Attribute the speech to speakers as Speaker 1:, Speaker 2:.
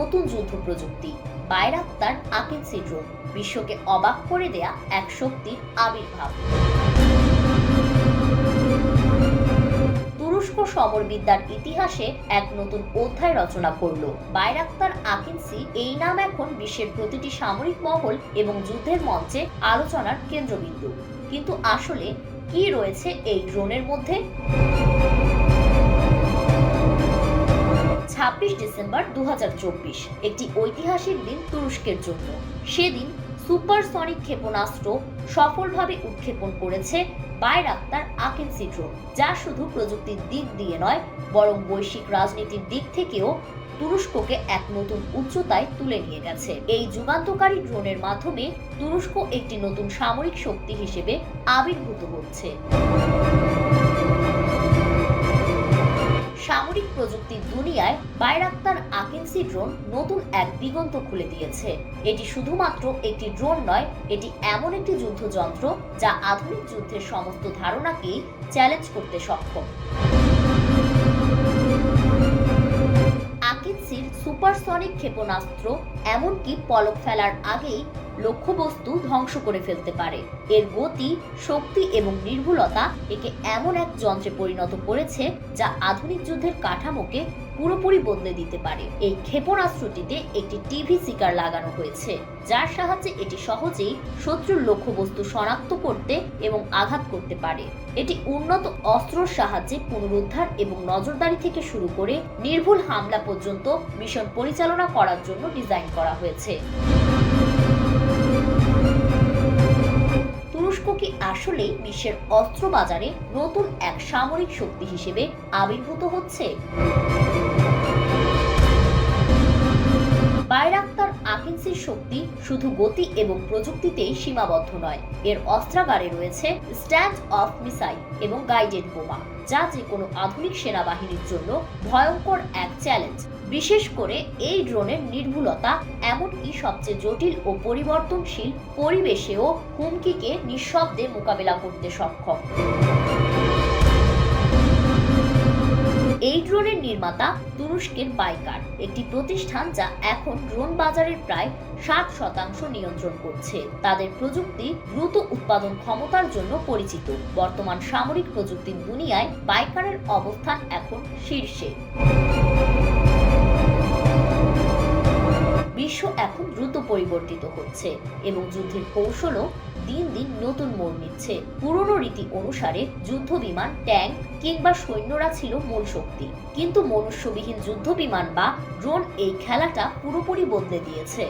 Speaker 1: নতুন যুদ্ধ প্রযুক্তি বাইরাক্তার আকিন্সি ড্রোন বিশ্বকে অবাক করে দেয়া এক শক্তির আবির্ভাব। তুরস্ক সমরবিদ্যার ইতিহাসে এক নতুন অধ্যায় রচনা করল। বাইরাক্তার আকিন্সি এই নাম এখন বিশ্বের প্রতিটি সামরিক মহল এবং যুদ্ধের মঞ্চে আলোচনার কেন্দ্রবিন্দু। কিন্তু আসলে কি রয়েছে এই ড্রোনের মধ্যে? 26 ডিসেম্বর 2024 একটি ঐতিহাসিক দিন তুরস্কের জন্য। সেদিন সুপারসনিক ক্ষেপণাস্ত্র সফলভাবে উৎক্ষেপণ করেছে বাইরাক্তার আকিন্সি ড্রোন, যা শুধু প্রযুক্তির দিক দিয়ে নয় বরং বৈশ্বিক রাজনীতির দিক থেকেও তুরস্ককে এক নতুন উচ্চতায় তুলে নিয়ে গেছে। এই যুগান্তকারী ড্রোনের মাধ্যমে তুরস্ক একটি নতুন সামরিক শক্তি হিসেবে আবির্ভূত হচ্ছে। সামরিক প্রযুক্তির দুনিয়ায় বাইরাক্তার আকিন্সি ড্রোন নতুন এক দিগন্ত খুলে দিয়েছে। এটি শুধুমাত্র একটি ড্রোন নয়, এটি এমন একটি যুদ্ধযন্ত্র যা আধুনিক যুদ্ধের সমস্ত ধারণাকেই চ্যালেঞ্জ করতে সক্ষম। আকিন্সির সুপারসনিক ক্ষেপণাস্ত্র এমনকি পলক ফেলার আগেই লক্ষ্যবস্তু ধ্বংস করে ফেলতে পারে। এর গতি, শক্তি এবং নির্ভুলতা একে এমন এক যন্ত্রে পরিণত করেছে যা আধুনিক যুদ্ধের কাঠামোকে পুরোপুরি বদলে দিতে পারে। এই ক্ষেপণাস্ত্রটিতে একটি টিভি সিকার লাগানো হয়েছে, যার সাহায্যে এটি সহজেই শত্রুর লক্ষ্যবস্তু শনাক্ত করতে এবং আঘাত করতে পারে। এটি উন্নত অস্ত্রের সাহায্যে পুনরুদ্ধার এবং নজরদারি থেকে শুরু করে নির্ভুল হামলা পর্যন্ত মিশন পরিচালনা করার জন্য ডিজাইন করা হয়েছে। তুরস্ক কি আসলেই বিশ্বের অস্ত্র বাজারে নতুন এক সামরিক শক্তি হিসেবে আবির্ভূত হচ্ছে? বাইরাক্তার আকিন্সির শক্তি শুধু গতি এবং প্রযুক্তিতেই সীমাবদ্ধ নয়। এর অস্ত্রাগারে রয়েছে স্ট্যান্ড অফ মিসাইল এবং গাইডেড বোমা, যা যে কোনো আধুনিক সেনাবাহিনীর জন্য ভয়ঙ্কর এক চ্যালেঞ্জ। বিশেষ করে এই ড্রোনের নির্ভুলতা এমনকি সবচেয়ে জটিল ও পরিবর্তনশীল পরিবেশেও হুমকিকে নিঃশব্দে মোকাবেলা করতে সক্ষম। এই ড্রোনের নির্মাতা তুরস্কের বাইকার, একটি প্রতিষ্ঠান যা এখন ড্রোন বাজারের প্রায় 60% নিয়ন্ত্রণ করছে। তাদের প্রযুক্তি দ্রুত উৎপাদন ক্ষমতার জন্য পরিচিত। বর্তমান সামরিক প্রযুক্তির দুনিয়ায় বাইকারের অবস্থান এখন শীর্ষে। বিশ্ব এখন দ্রুত পরিবর্তিত হচ্ছে এবং যুদ্ধের কৌশলও দিন দিন নতুন মোড় নিচ্ছে। পুরনো রীতি অনুসারে যুদ্ধ বিমান, ট্যাঙ্ক কিংবা সৈন্যরা ছিল মূল শক্তি, কিন্তু মনুষ্যবিহীন যুদ্ধ বিমান বা ড্রোন এই খেলাটা পুরোপুরি বদলে দিয়েছে।